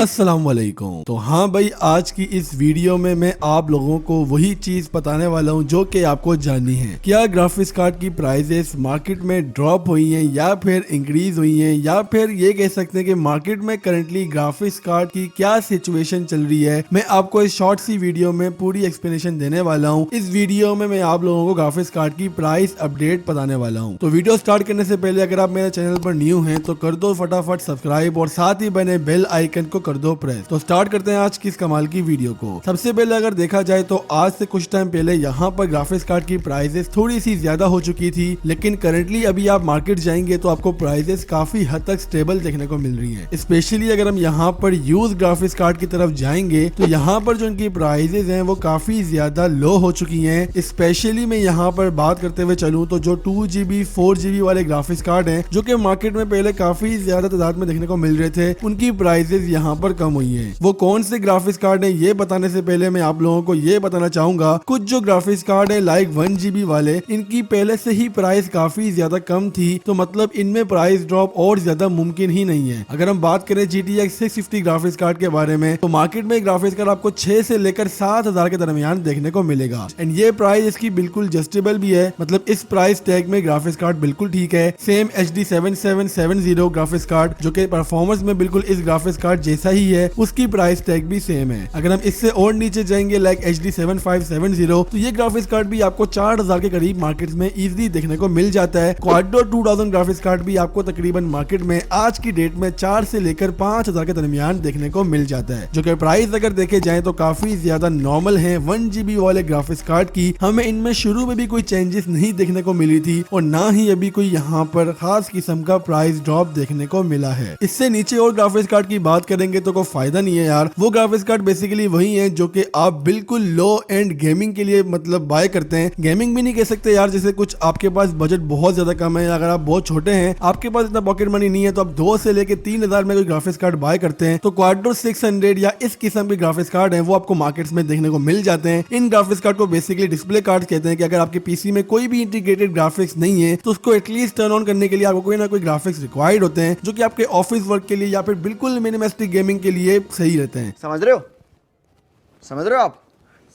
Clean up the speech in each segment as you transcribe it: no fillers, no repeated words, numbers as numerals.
अस्सलाम वालेकुम। तो हाँ भाई, आज की इस वीडियो में मैं आप लोगों को वही चीज बताने वाला हूँ जो कि आपको जाननी है। क्या ग्राफिक्स कार्ड की प्राइसेस मार्केट में ड्रॉप हुई हैं या फिर इंक्रीज हुई हैं, या फिर ये कह सकते हैं कि मार्केट में करंटली ग्राफिक्स कार्ड की क्या सिचुएशन चल रही है। मैं आपको इस शॉर्ट सी वीडियो में पूरी एक्सप्लेनेशन देने वाला हूँ। इस वीडियो में मैं आप लोगों को ग्राफिक्स कार्ड की प्राइस अपडेट बताने वाला हूँ। तो वीडियो स्टार्ट करने से पहले अगर आप मेरे चैनल पर न्यू हैं तो कर दो फटाफट सब्सक्राइब और साथ ही बने बेल आइकन को कर दो प्रेस। तो स्टार्ट करते हैं आज की इस कमाल की वीडियो को। सबसे पहले अगर देखा जाए तो आज से कुछ टाइम पहले यहाँ पर ग्राफिक्स कार्ड की प्राइसेस थोड़ी सी ज्यादा हो चुकी थी, लेकिन करंटली अभी आप मार्केट जाएंगे तो आपको प्राइसेस काफी हद तक स्टेबल देखने को मिल रही है। स्पेशली अगर हम यहाँ पर यूज ग्राफिक्स कार्ड की तरफ जाएंगे तो यहाँ पर जो इनकी प्राइसेस हैं वो काफी ज्यादा लो हो चुकी हैं। स्पेशली मैं यहाँ पर बात करते हुए चलूँ तो जो 2GB 4GB वाले ग्राफिक्स कार्ड हैं जो कि मार्केट में पहले काफी ज्यादा तादाद में देखने को मिल रहे थे, उनकी प्राइसेस यहाँ पर कम हुई है। वो कौन से ग्राफिक्स कार्ड है ये बताने से पहले मैं आप लोगों को ये बताना चाहूंगा, कुछ जो ग्राफिक्स कार्ड है लाइक 1GB वाले, इनकी पहले से ही प्राइस काफी ज्यादा कम थी, तो मतलब इनमें प्राइस ड्रॉप और ज्यादा मुमकिन ही नहीं है। अगर हम बात करें GTX 650 ग्राफिक्स कार्ड के बारे में तो मार्केट में ग्राफिक्स कार्ड आपको 6 से लेकर 7,000 के दरमियान देखने को मिलेगा। एंड ये प्राइस इसकी बिल्कुल जस्टेबल भी है, मतलब इस प्राइस टैग में ग्राफिक्स कार्ड बिल्कुल ठीक है। सेम HD 7770 ग्राफिक्स कार्ड जो कि परफॉर्मेंस में बिल्कुल इस ग्राफिक्स कार्ड जैसा ही है, उसकी प्राइस टैग भी सेम है। अगर हम इससे और नीचे जाएंगे लाइक HD 7570 तो ये ग्राफिक्स कार्ड भी आपको 4,000 के करीब मार्केट में इजीली देखने को मिल जाता है। क्वाड्रो 2000 ग्राफिक्स कार्ड भी आपको तकरीबन मार्केट में आज की डेट में 4 से लेकर 5,000 के दरमियान देखने को मिल जाता है, जो कि प्राइस अगर देखे जाए तो काफी ज्यादा नॉर्मल है। 1GB वाले ग्राफिक्स कार्ड की हमें इनमें शुरू में भी कोई चेंजेस नहीं देखने को मिली थी और ना ही अभी कोई यहाँ पर खास किस्म का प्राइस ड्रॉप देखने को मिला है। इससे नीचे और ग्राफिक्स कार्ड की बात करेंगे तो कोई फायदा नहीं है यार। वो ग्राफिक्स कार्ड बेसिकली वही है जो कि आप बिल्कुल लो एंड गेमिंग के लिए मतलब बाय करते हैं। गेमिंग भी नहीं कह सकते यार, जैसे कुछ आपके पास बजट बहुत ज्यादा कम है, अगर आप बहुत छोटे हैं, आपके पास इतना पॉकेट मनी नहीं है, तो आप 2 से लेकर 3,000 में कोई ग्राफिक्स कार्ड बाय करते हैं तो क्वाड्रो 600 या इस किस्म के ग्राफिक्स कार्ड है वो आपको मार्केट्स में देखने को मिल जाते हैं। इन ग्राफिक्स कार्ड को बेसिकली डिस्प्ले कार्ड कहते हैं कि अगर आपके पीसी में कोई भी इंटीग्रेटेड ग्राफिक्स नहीं है तो उसको एटलीस्ट टर्न ऑन करने के लिए आपको कोई ना कोई ग्राफिक्स रिक्वायर्ड होते हैं, जो कि आपके ऑफिस वर्क के लिए या फिर बिल्कुल मिनिमलिस्टिक गेमिंग के लिए सही रहते हैं। समझ रहे हो आप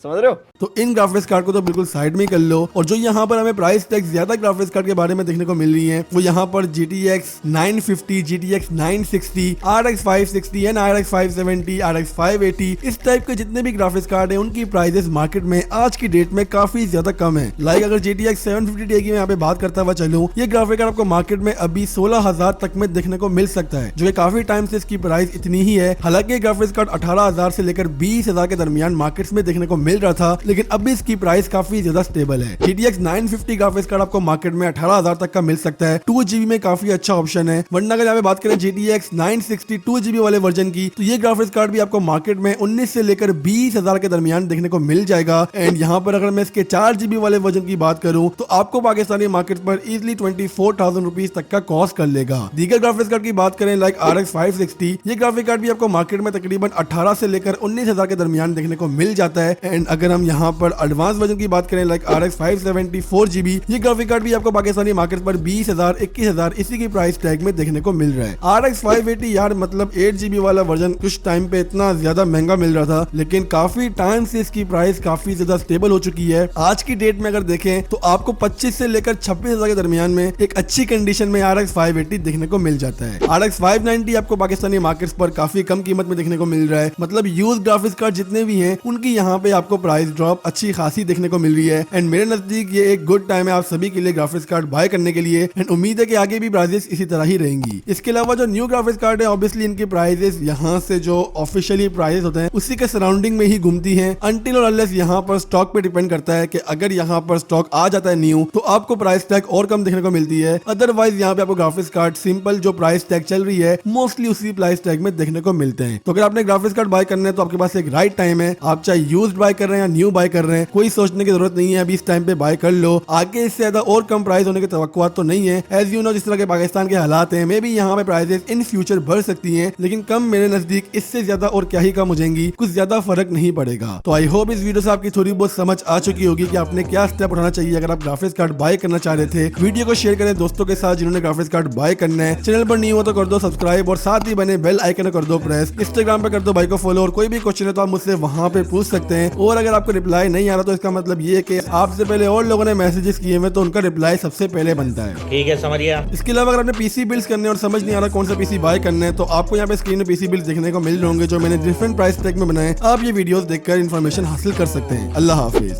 समझ रहे हो। तो इन ग्राफिक्स कार्ड को तो बिल्कुल साइड में कर लो। और जो यहाँ पर हमें प्राइस टैग ज्यादा ग्राफिक्स कार्ड के बारे में देखने को मिल रही है वो यहाँ पर GTX 950, GTX 960, RX 560 and RX 570, RX 580 इस टाइप के जितने भी ग्राफिक्स कार्ड है उनकी प्राइसेस मार्केट में आज की डेट में काफी ज्यादा कम है। लाइक अगर GTX 750 की मैं यहाँ पे बात करता हुआ चलूँ, ये ग्राफिक कार्ड आपको मार्केट में अभी 16,000 तक में देखने को मिल सकता है, जो कि काफी टाइम से इसकी प्राइस इतनी ही है। हालांकि ग्राफिक्स कार्ड 18,000 से लेकर 20,000 के दरमियान मार्केट में देखने को मिल रहा था, लेकिन अभी इसकी प्राइस काफी ज्यादा स्टेबल है। GTX 950 ग्राफिक्स कार्ड आपको मार्केट में 18,000 तक का मिल सकता है। 2GB में काफी अच्छा ऑप्शन है। वरना अगर यहाँ पे बात करें GTX 960 2GB वाले वर्जन की तो ये ग्राफिक्स कार्ड भी आपको मार्केट में 19 से लेकर 20,000 के दरमियान देखने को मिल जाएगा। एंड यहाँ पर अगर मैं इसके 4GB वाले वर्जन की बात करूँ तो आपको पाकिस्तानी मार्केट पर इजिली 24,000 रुपीज तक का कॉस्ट कर लेगा। दीगर ग्राफिक्स कार्ड की बात करें लाइक RX 560, ये ग्राफिक कार्ड भी आपको मार्केट में तकरीबन 18 से लेकर 19,000 के दरमियान देखने को मिल जाता है। एंड अगर हम यहाँ पर एडवांस वर्जन की बात करें लाइक RX 570 4GB, ये ग्राफिक कार्ड भी आपको पाकिस्तानी मार्केट पर 20,000 21,000 इसी की प्राइस टैग में देखने को मिल रहा है। RX 580 यार मतलब 8GB वाला वर्जन कुछ टाइम पे इतना ज्यादा महंगा मिल रहा था, लेकिन काफी टाइम से इसकी प्राइस काफी ज्यादा स्टेबल हो चुकी है। आज की डेट में अगर देखें तो आपको 25 से लेकर 26,000 के दरमियान में एक अच्छी कंडीशन में RX 580 देखने को मिल जाता है। RX 590 आपको पाकिस्तानी मार्केट पर काफी कम कीमत में देखने को मिल रहा है, मतलब यूज ग्राफिक्स कार्ड जितने भी हैं उनकी यहाँ पे आपको प्राइस ड्रॉप अच्छी खासी देखने को मिल रही है। एंड मेरे नजदीक ये एक गुड टाइम है आप सभी के लिए ग्राफिक्स कार्ड बाय करने के लिए। एंड उम्मीद है कि आगे भी प्राइसेस इसी तरह ही रहेंगी। इसके अलावा जो न्यू ग्राफिक्स कार्ड है ऑब्वियसली इनके प्राइसेस यहाँ से जो ऑफिशियली प्राइसेस होते हैं उसी के सराउंडिंग में ही घूमती हैं अनटिल और अनलेस यहाँ पर स्टॉक पे डिपेंड करता है कि अगर यहाँ पर स्टॉक आ जाता है न्यू तो आपको प्राइस टैग और कम देखने को मिलती है। अदरवाइज यहाँ पे आपको ग्राफिक्स कार्ड सिंपल जो प्राइस टैग चल रही है मोस्टली उसी प्राइस टैग में देखने को मिलते हैं। तो अगर आपने ग्राफिक्स कार्ड बाय करना है तो आपके पास एक राइट टाइम है। आप चाहे यूज्ड बाय कर रहे हैं या न्यू बाय कर रहे हैं, कोई सोचने की जरूरत नहीं है, अभी इस टाइम पे बाय कर लो, आगे इससे ज्यादा और कम प्राइस होने की तवक्कुआ तो नहीं है। एज यू नो जिस तरह के पाकिस्तान के हालात हैं, मे भी यहाँ पे प्राइसेस इन फ्यूचर बढ़ सकती हैं, लेकिन कम मेरे नजदीक इससे ज्यादा और क्या ही कम हो जाएंगी, कुछ ज्यादा फर्क नहीं पड़ेगा। तो आई होप इस वीडियो से आपकी थोड़ी बहुत समझ आ चुकी होगी कि आपने क्या स्टेप उठाना चाहिए अगर आप ग्राफिक्स कार्ड बाय करना चाह रहे थे। वीडियो को शेयर करें दोस्तों के साथ जिन्होंने ग्राफिक्स कार्ड बाय करना है। चैनल पर नहीं हो तो कर दो सब्सक्राइब और साथ ही बने बेल आइकन कर दो प्रेस। इंस्टाग्राम पे कर दो भाई को फॉलो और कोई भी क्वेश्चन है तो आप मुझसे वहां पे पूछ सकते हैं। और अगर आपको रिप्लाई नहीं आ रहा तो इसका मतलब ये है कि आपसे पहले और लोगों ने मैसेजेस किए हुए तो उनका रिप्लाई सबसे पहले बनता है। ठीक है, समझ गया। इसके अलावा अगर आपने पीसी बिल्ड्स करने और समझ नहीं आ रहा कौन सा पीसी बाय करना है तो आपको यहाँ पे स्क्रीन में पीसी बिल्ड्स देखने को मिल रहे होंगे जो मैंने डिफरेंट प्राइस टैग में बनाए। आप ये वीडियोस देखकर इन्फॉर्मेशन हासिल कर सकते हैं। अल्लाह हाफिज।